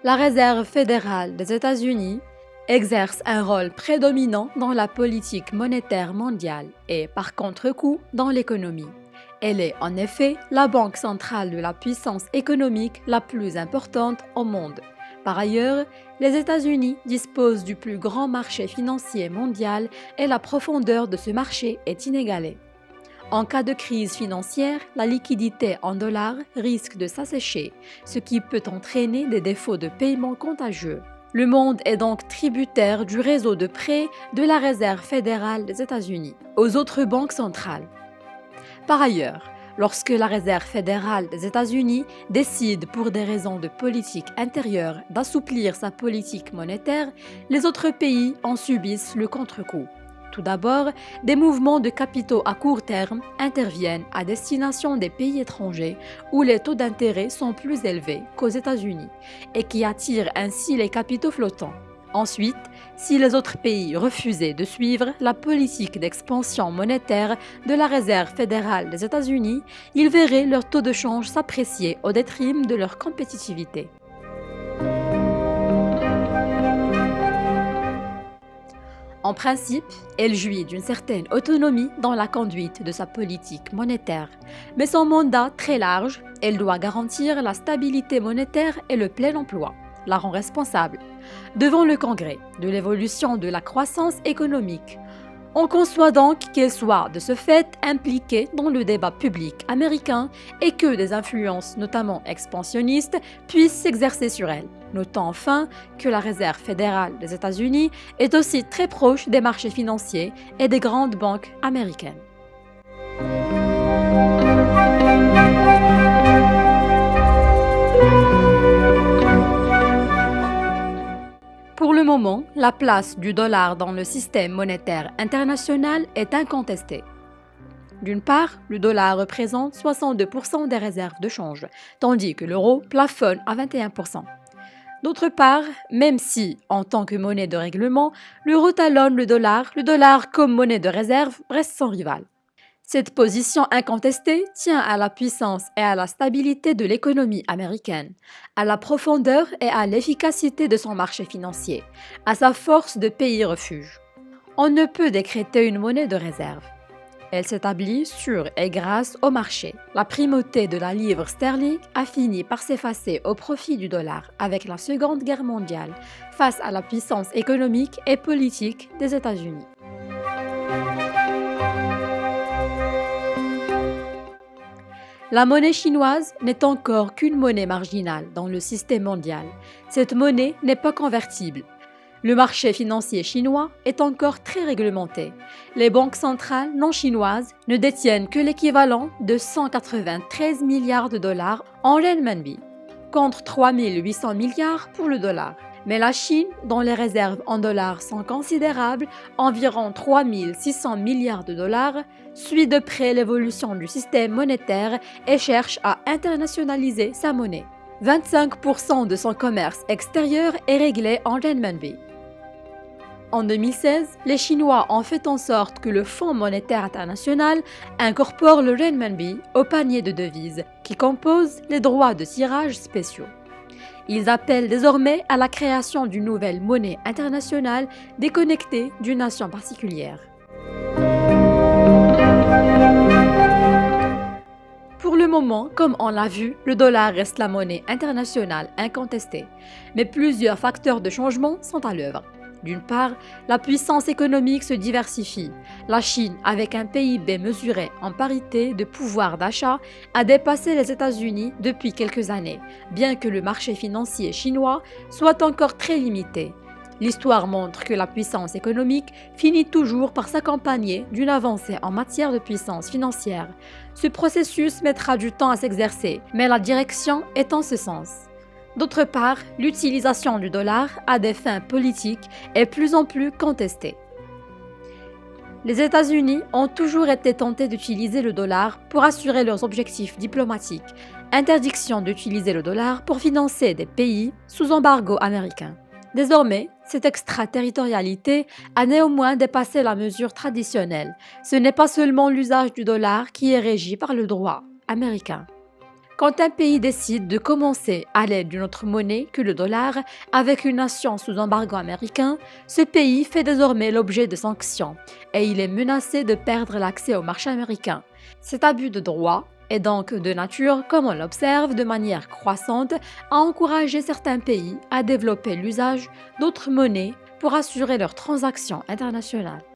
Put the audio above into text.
La Réserve fédérale des États-Unis exerce un rôle prédominant dans la politique monétaire mondiale et, par contre-coup, dans l'économie. Elle est en effet la banque centrale de la puissance économique la plus importante au monde. Par ailleurs, les États-Unis disposent du plus grand marché financier mondial et la profondeur de ce marché est inégalée. En cas de crise financière, la liquidité en dollars risque de s'assécher, ce qui peut entraîner des défauts de paiement contagieux. Le monde est donc tributaire du réseau de prêts de la Réserve fédérale des États-Unis aux autres banques centrales. Par ailleurs, lorsque la Réserve fédérale des États-Unis décide pour des raisons de politique intérieure d'assouplir sa politique monétaire, les autres pays en subissent le contre-coup. Tout d'abord, des mouvements de capitaux à court terme interviennent à destination des pays étrangers où les taux d'intérêt sont plus élevés qu'aux États-Unis et qui attirent ainsi les capitaux flottants. Ensuite, si les autres pays refusaient de suivre la politique d'expansion monétaire de la Réserve fédérale des États-Unis, ils verraient leur taux de change s'apprécier au détriment de leur compétitivité. En principe, elle jouit d'une certaine autonomie dans la conduite de sa politique monétaire, mais son mandat très large, elle doit garantir la stabilité monétaire et le plein emploi, la rend responsable devant le Congrès de l'évolution de la croissance économique. On conçoit donc qu'elle soit de ce fait impliquée dans le débat public américain et que des influences, notamment expansionnistes, puissent s'exercer sur elle. Notons enfin que la Réserve fédérale des États-Unis est aussi très proche des marchés financiers et des grandes banques américaines. Pour le moment, la place du dollar dans le système monétaire international est incontestée. D'une part, le dollar représente 62% des réserves de change, tandis que l'euro plafonne à 21%. D'autre part, même si, en tant que monnaie de règlement, l'euro talonne le dollar comme monnaie de réserve reste son rival. Cette position incontestée tient à la puissance et à la stabilité de l'économie américaine, à la profondeur et à l'efficacité de son marché financier, à sa force de pays refuge. On ne peut décréter une monnaie de réserve. Elle s'établit sur et grâce au marché. La primauté de la livre sterling a fini par s'effacer au profit du dollar avec la Seconde Guerre mondiale face à la puissance économique et politique des États-Unis. La monnaie chinoise n'est encore qu'une monnaie marginale dans le système mondial. Cette monnaie n'est pas convertible. Le marché financier chinois est encore très réglementé. Les banques centrales non chinoises ne détiennent que l'équivalent de 193 milliards de dollars en renminbi, contre 3 800 milliards pour le dollar. Mais la Chine, dont les réserves en dollars sont considérables, environ 3 600 milliards de dollars, suit de près l'évolution du système monétaire et cherche à internationaliser sa monnaie. 25% de son commerce extérieur est réglé en renminbi. En 2016, les Chinois ont fait en sorte que le Fonds monétaire international incorpore le renminbi au panier de devises qui compose les droits de tirage spéciaux. Ils appellent désormais à la création d'une nouvelle monnaie internationale déconnectée d'une nation particulière. Pour le moment, comme on l'a vu, le dollar reste la monnaie internationale incontestée, mais plusieurs facteurs de changement sont à l'œuvre. D'une part, la puissance économique se diversifie. La Chine, avec un PIB mesuré en parité de pouvoir d'achat, a dépassé les États-Unis depuis quelques années, bien que le marché financier chinois soit encore très limité. L'histoire montre que la puissance économique finit toujours par s'accompagner d'une avancée en matière de puissance financière. Ce processus mettra du temps à s'exercer, mais la direction est en ce sens. D'autre part, l'utilisation du dollar à des fins politiques est plus en plus contestée. Les États-Unis ont toujours été tentés d'utiliser le dollar pour assurer leurs objectifs diplomatiques. Interdiction d'utiliser le dollar pour financer des pays sous embargo américain. Désormais, cette extraterritorialité a néanmoins dépassé la mesure traditionnelle. Ce n'est pas seulement l'usage du dollar qui est régi par le droit américain. Quand un pays décide de commencer à l'aide d'une autre monnaie que le dollar avec une nation sous embargo américain, ce pays fait désormais l'objet de sanctions et il est menacé de perdre l'accès au marché américain. Cet abus de droit est donc de nature, comme on l'observe de manière croissante, à encourager certains pays à développer l'usage d'autres monnaies pour assurer leurs transactions internationales.